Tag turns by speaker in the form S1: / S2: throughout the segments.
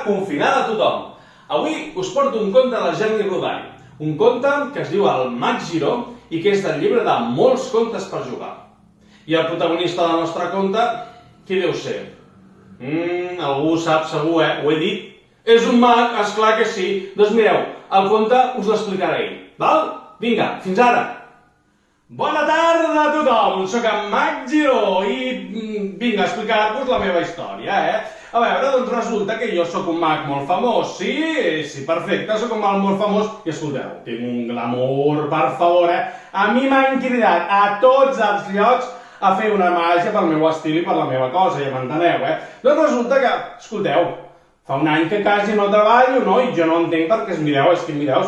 S1: confinada tothom. Avui us porto un conte de la Gemma Rodari, un conte que es diu El mag Giró i que és del llibre de Molts contes per jugar. I el protagonista del nostre conte, qui deu ser? Algú ho sap segur, Ho he dit. És un mag, esclar que sí. Doncs mireu, el conte us l'explicarà ell, val? Vinga, fins ara! Bona tarda a tothom, soc en Mag Giró i vinc a explicar-vos la meva història, A veure, doncs resulta que jo sóc un mag molt famós, sí, perfecte, sóc un mag molt famós i escolteu, tinc un glamour, per favor, A mi m'han cridat a tots els llocs a fer una màgia pel meu estil i per la meva cosa, ja m'enteneu, Doncs resulta que, escolteu, fa un any que quasi no treballo, no? I jo no entenc perquè, mireu,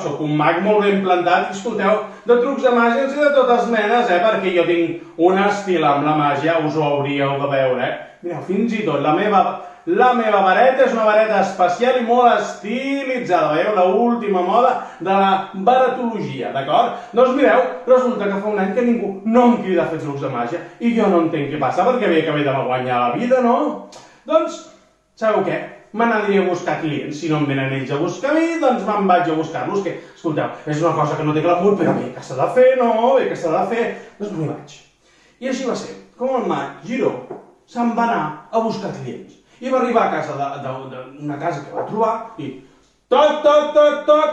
S1: sóc un mag molt ben plantat i, escolteu, de trucs de màgia i de totes menes, perquè jo tinc un estil amb la màgia, us ho hauríeu de veure, Mireu, fins i tot la meva vareta és una vareta especial i molt estilitzada, veieu? L'última moda de la baratologia, d'acord? Doncs mireu, resulta que fa un any que ningú no em crida a fer trucs de màgia i jo no entenc què passa perquè bé que ve de guanyar la vida, no? Doncs, sabeu què? Me n'aniré a buscar clients. Si no em venen ells a buscar a mi, doncs me'n vaig a buscar-los, que, escolteu, és una cosa que no té glamour, però bé que s'ha de fer, no? Bé que s'ha de fer, doncs m'hi vaig. I així va ser, com el mag Giró se'n va anar a buscar clients. I va arribar a casa d'una casa que va trobar i... Toc, toc, toc, toc!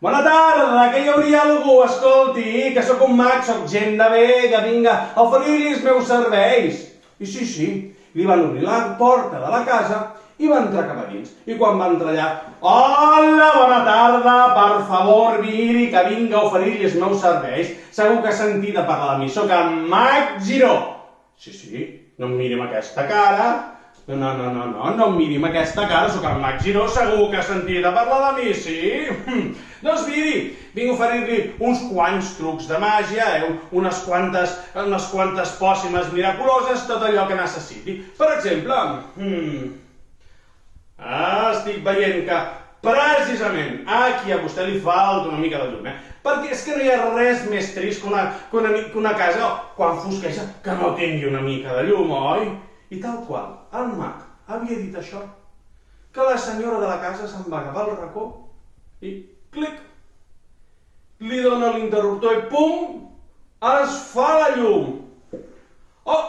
S1: Bona tarda, que hi hauria algú? Escolti, que sóc un mag, sóc gent de bé, que vinga a oferir-li els meus serveis. I sí, li van obrir la porta de la casa i va entrar cap a dins. I quan va entrar allà, hola, bona tarda, per favor, miri, que vinga a oferir-li els meus serveis. Segur que ha sentit a parlar de mi, sóc en Mag Giró. Sí, no em miri amb aquesta cara. No em miri amb aquesta cara, sóc el Mag Giró, segur que ha sentit a parlar de mi, sí? Doncs miri, vinc a oferir-li uns quants trucs de màgia, unes quantes pòcimes miraculoses, tot allò que necessiti. Per exemple, estic veient que precisament aquí a vostè li falta una mica de llum, perquè és que no hi ha res més trist que una casa, quan fosqueja, que no tingui una mica de llum, oi? I tal qual, el mag havia dit això, que la senyora de la casa se'n va agafar al racó i, clic, li dona l'interruptor i pum, es fa la llum. Oh,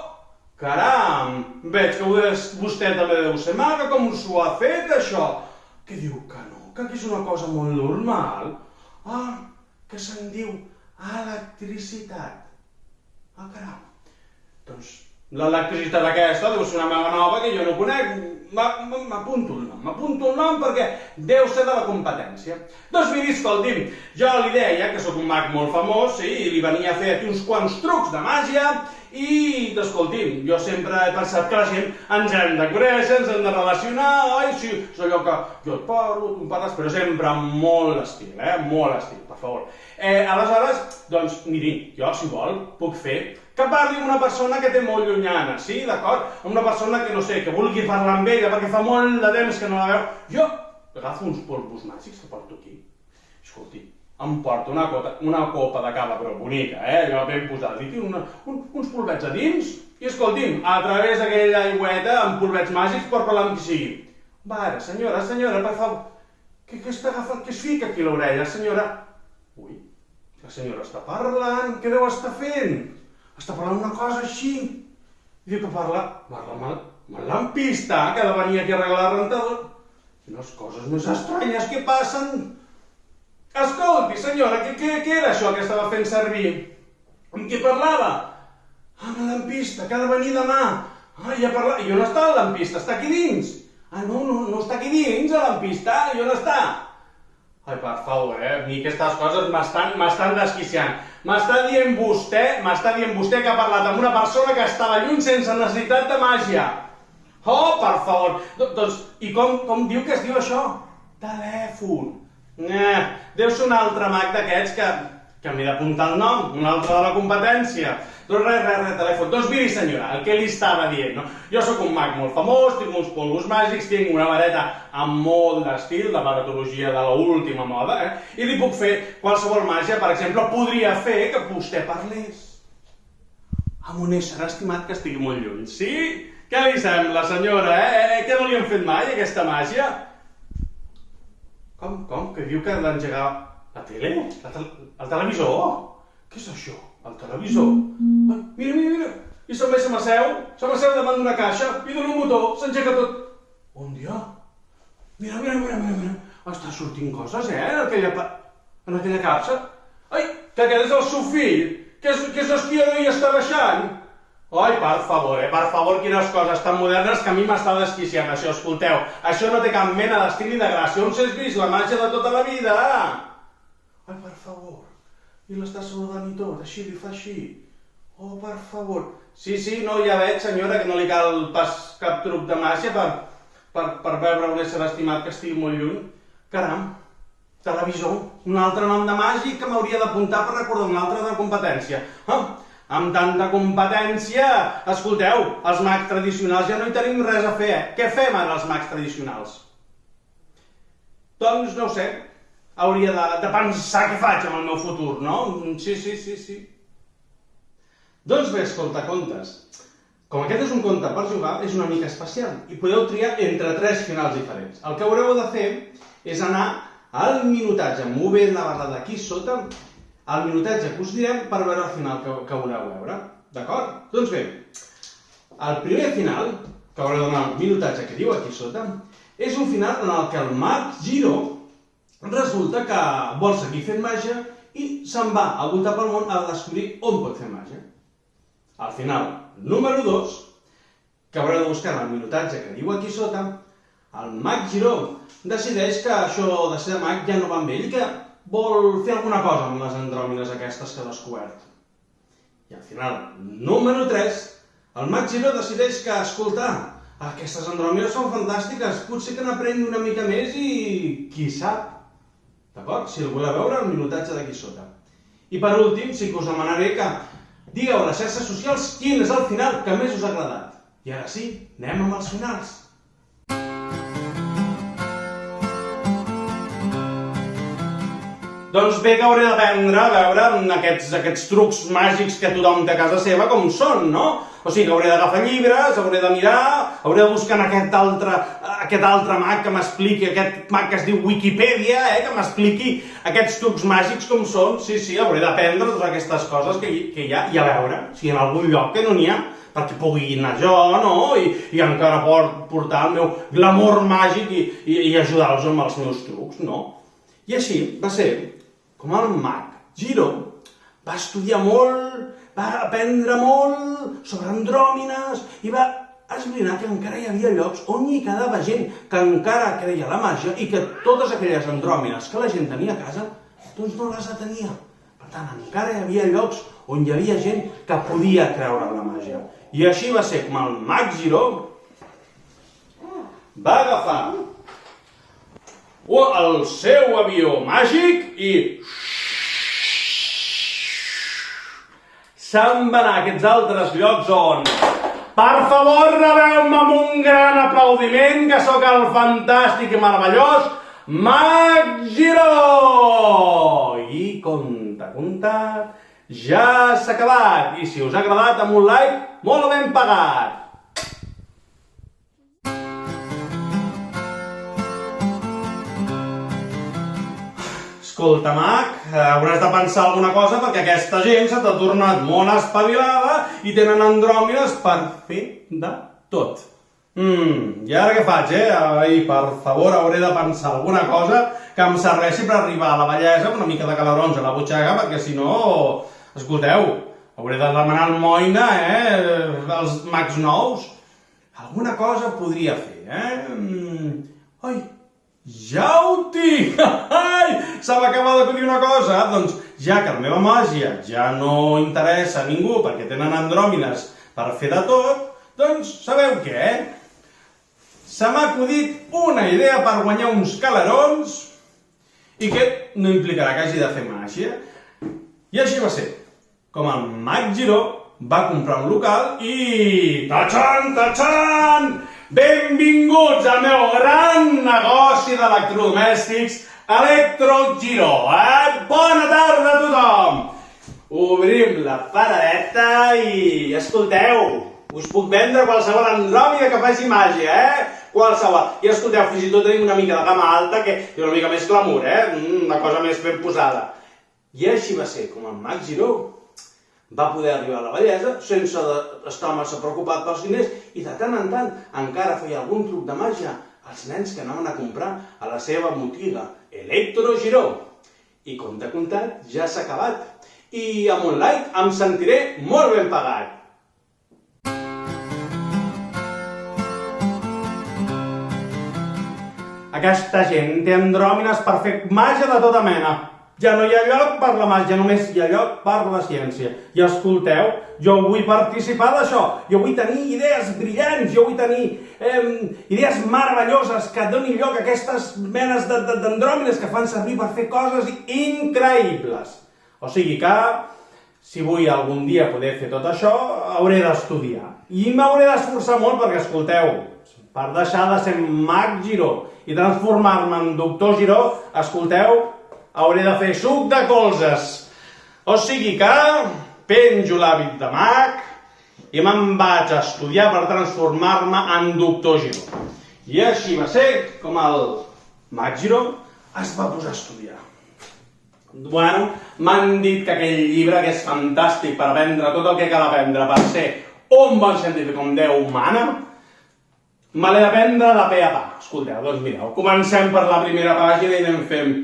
S1: caram, veig que vostè també deu ser maga, com s'ho ha fet això? Que diu que no, que aquí és una cosa molt normal. Que se'n diu electricitat. Caram, doncs l'electricitat aquesta deu ser una maga nova que jo no conec. M'apunto el nom perquè deu ser de la competència. Doncs miri, escolti'm, jo li deia que sóc un mag molt famós i li venia a fer aquí uns quants trucs de màgia i, escolti'm, jo sempre he pensat que la gent ens hem de conèixer, ens hem de relacionar, oi? Sí, és allò que jo et parlo, tu em parles, però sempre amb molt estil, molt estil, per favor. Aleshores, doncs, miri, jo, si vol, puc fer que parli amb una persona que té molt llunyana, sí, d'acord? Amb una persona que, no sé, que vulgui parlar amb ella perquè fa molt de temps que no la veu. Jo agafo uns polvos màgics que porto aquí. Escolti, em porto una copa de cava, però bonica, allò ben posat. Li tiro uns polvets a dins i, escolti'm, a través d'aquella aigüeta amb polvets màgics pot parlar amb qui sigui. Va, ara, senyora, per favor, què està agafant? Què es fica aquí a l'orella, senyora? Ui, la senyora està parlant, què deu estar fent? Està parlant una cosa així. I diu que parla amb el lampista, que ha de venir aquí a arreglar la rentadora. Quines coses més estranyes que passen. Escolti, senyora, què era això que estava fent servir? Amb qui parlava? Amb el lampista, que ha de venir demà. Ja parla... I on està el lampista? Està aquí dins? No està aquí dins, el lampista. I on està? Ai, per favor, a mi aquestes coses m'estan desquiciant. M'està dient vostè que ha parlat amb una persona que estava lluny sense necessitat de màgia. Oh, per favor. Doncs, i com diu que es diu això? Telèfon. Deu ser un altre mag d'aquests que m'he d'apuntar el nom, un altre de la competència. Doncs res, telèfon. Doncs miri, senyora, el que li estava dient, no? Jo sóc un mag molt famós, tinc uns polvos màgics, tinc una vareta amb molt d'estil, de baratologia de l'última moda, i li puc fer qualsevol màgia. Per exemple, podria fer que vostè parlés amb un ésser estimat que estigui molt lluny. Sí? Què li sembla, senyora, Què no li han fet mai, aquesta màgia? Com? Que diu que ha d'engegar la tele? El televisor? Què és això? El televisor? Mira! I se'm asseu davant d'una caixa, i dona un botó, s'engega tot. On dia? Mira. Està sortint coses, en aquella capsa. Ai, que aquest és el seu fill, que és esquiador i està baixant. Ai, per favor, quines coses tan modernes que a mi m'està desquiciant això, escolteu. Això no té cap mena d'estil ni de gràcia, on s'has vist la màgia de tota la vida? Ai, per favor, i l'està saludant i tot, així li fa així. Oh, per favor. Sí, no, ja veig, senyora, que no li cal pas cap truc de màgia per veure un ésser estimat que estigui molt lluny. Caram, televisor, un altre nom de màgic que m'hauria d'apuntar per recordar un altre de competència. Amb tanta competència, escolteu, els mags tradicionals ja no hi tenim res a fer, Què fem ara els mags tradicionals? Doncs no ho sé, hauria de pensar què faig amb el meu futur, no? Sí. Doncs bé, escolta, contes. Com aquest és un conte per jugar, és una mica especial i podeu triar entre 3 finals diferents. El que haureu de fer és anar al minutatge, movent la barra d'aquí sota, al minutatge que us direm per veure el final que voleu veure. D'acord? Doncs bé, el primer final, que haureu de donar el minutatge que diu aquí sota, és un final en el que el mag Giro resulta que vol seguir fent màgia i se'n va a voltar pel món a descobrir on pot fer màgia. Al final, número 2, que haureu de buscar en el minutatge que diu aquí sota, el mag Giró decideix que això de ser mag ja no va amb ell i que vol fer alguna cosa amb les andròmines aquestes que ha descobert. I al final, número 3, el mag Giró decideix que, escolta, aquestes andròmines són fantàstiques, potser que n'aprengui una mica més i qui sap. D'acord? Si el voleu veure, el minutatge d'aquí sota. I per últim, sí que us demanaré que digueu a les xarxes socials quin és el final que més us ha agradat. I ara sí, anem amb els finals. Doncs bé, que hauré d'aprendre a veure aquests trucs màgics que tothom té a casa seva com són, no? O sigui que hauré d'agafar llibres, hauré de mirar, hauré de buscar en aquest altre mag que m'expliqui, aquest mag que es diu Wikipedia, que m'expliqui aquests trucs màgics com són. Sí, hauré d'aprendre totes aquestes coses que hi ha i a veure si en algun lloc que no n'hi ha, perquè pugui anar jo, no? I encara portar el meu glamour màgic i ajudar-los amb els meus trucs, no? I així va ser com el mag Giro va estudiar molt, va aprendre molt sobre andròmines i va esbrinar que encara hi havia llocs on hi quedava gent que encara creia la màgia i que totes aquelles andròmines que la gent tenia a casa, doncs no les atenia. Per tant, encara hi havia llocs on hi havia gent que podia creure en la màgia. I així va ser com el mag Giró va agafar el seu avió màgic i se'n va anar a aquests altres llocs on... Per favor, rebeu-me amb un gran aplaudiment, que sóc el fantàstic i meravellós Mag Giró! I compte, ja s'ha acabat. I si us ha agradat, amb un like molt ben pagat. Escolta, mag, hauràs de pensar alguna cosa perquè aquesta gent se t'ha tornat molt espavilada i tenen andròmines per fer de tot. I ara què faig, Ai, per favor, hauré de pensar alguna cosa que em serveixi per arribar a la vellesa amb una mica de calarons a la butxaca, perquè si no, escolteu, hauré de demanar almoina, els mags nous. Alguna cosa podria fer, Ai, ja ho tinc! Se m'acaba d'acudir una cosa! Doncs, ja que la meva màgia ja no interessa a ningú perquè tenen andròmines per fer de tot, doncs, sabeu què? Se m'ha acudit una idea per guanyar uns calarons i que no implicarà que hagi de fer màgia. I així va ser. Com el mag Giró va comprar un local i... Tachan, tachan! Benvinguts al meu gran negoci d'electrodomèstics Electrogiro. Bona tarda a tothom! Obrim la paradeta i escolteu, Us puc vendre qualsevol andròmina que faci màgia, Qualsevol. I escolteu, fins i tot tenim una mica de gamma alta que té una mica més glamour, Una cosa més ben posada. I així va ser com en Mag Giró va poder arribar a la bellesa sense estar massa preocupat pels diners i de tant en tant encara feia algun truc de màgia als nens que anaven a comprar a la seva botiga Electro Giró. I com t'he contat, ja s'ha acabat. I amb un like em sentiré molt ben pagat. Aquesta gent té andròmines per fer màgia de tota mena. Ja no hi ha lloc per la màgia, només hi ha lloc per la ciència. I escolteu, jo vull participar d'això. Jo vull tenir idees brillants, jo vull tenir idees meravelloses que donin lloc a aquestes menes d'andròmines que fan servir per fer coses increïbles. O sigui que, si vull algun dia poder fer tot això, hauré d'estudiar. I m'hauré d'esforçar molt perquè, escolteu, per deixar de ser Mag Giró i transformar-me en Doctor Giró, escolteu, hauré de fer suc de colzes. O sigui que penjo l'hàbit de mag i me'n vaig a estudiar per transformar-me en Doctor Giró. I així va ser com el Mag Giró es va posar a estudiar. Bueno, m'han dit que aquell llibre, que és fantàstic per aprendre tot el que cal aprendre per ser un bon científic com Déu mana, me l'he d'aprendre de pe a pa. Escolteu, doncs mireu, comencem per la primera pàgina i anem fent...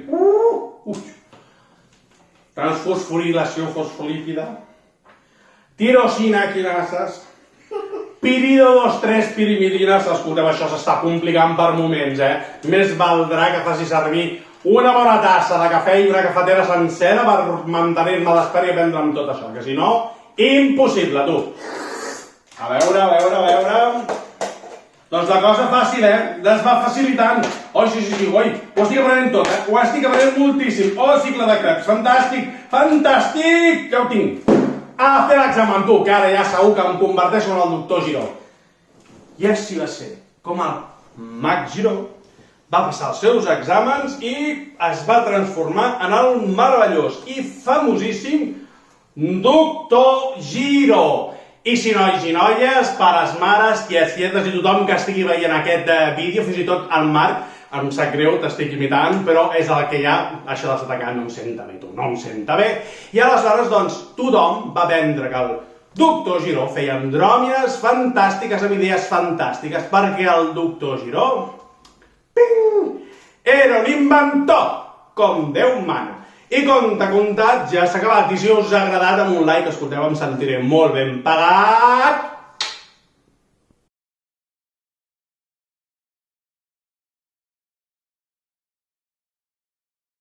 S1: Transfosforilació fosfolípida. Tirosina quinasas. Pirido 2,3 pirimidines. Escolteu, això s'està complicant per moments, Més valdrà que faci servir una bona tassa de cafè i una cafetera sencera per mantenir-me despert i aprendre'm tot això, que si no, impossible, tu. A veure... Doncs la cosa fàcil, es va facilitant. Oh, sí, oi, ho estic aprenent tot, ho estic aprenent moltíssim. Oh, cicle de Krebs, fantàstic, ja ho tinc. A fer l'examen, tu, que ara ja segur que em converteixo en el Doctor Giró. I així va ser com el Mag Giró va passar els seus exàmens i es va transformar en el meravellós i famosíssim Doctor Giró. I si nois i noies, pares, mares, tietes i tothom que estigui veient aquest vídeo, fins i tot el Marc, em sap greu, t'estic imitant, però és el que hi ha, això dels atacants no em senta bé, no em senta bé. I aleshores, doncs, tothom va aprendre que el Doctor Giró feia andròmines fantàstiques amb idees fantàstiques, perquè el Doctor Giró era un inventor, com Déu mana. I com t'ha contat, ja s'ha acabat. I si us ha agradat, amb un like, escolteu, em sentiré molt ben pagat.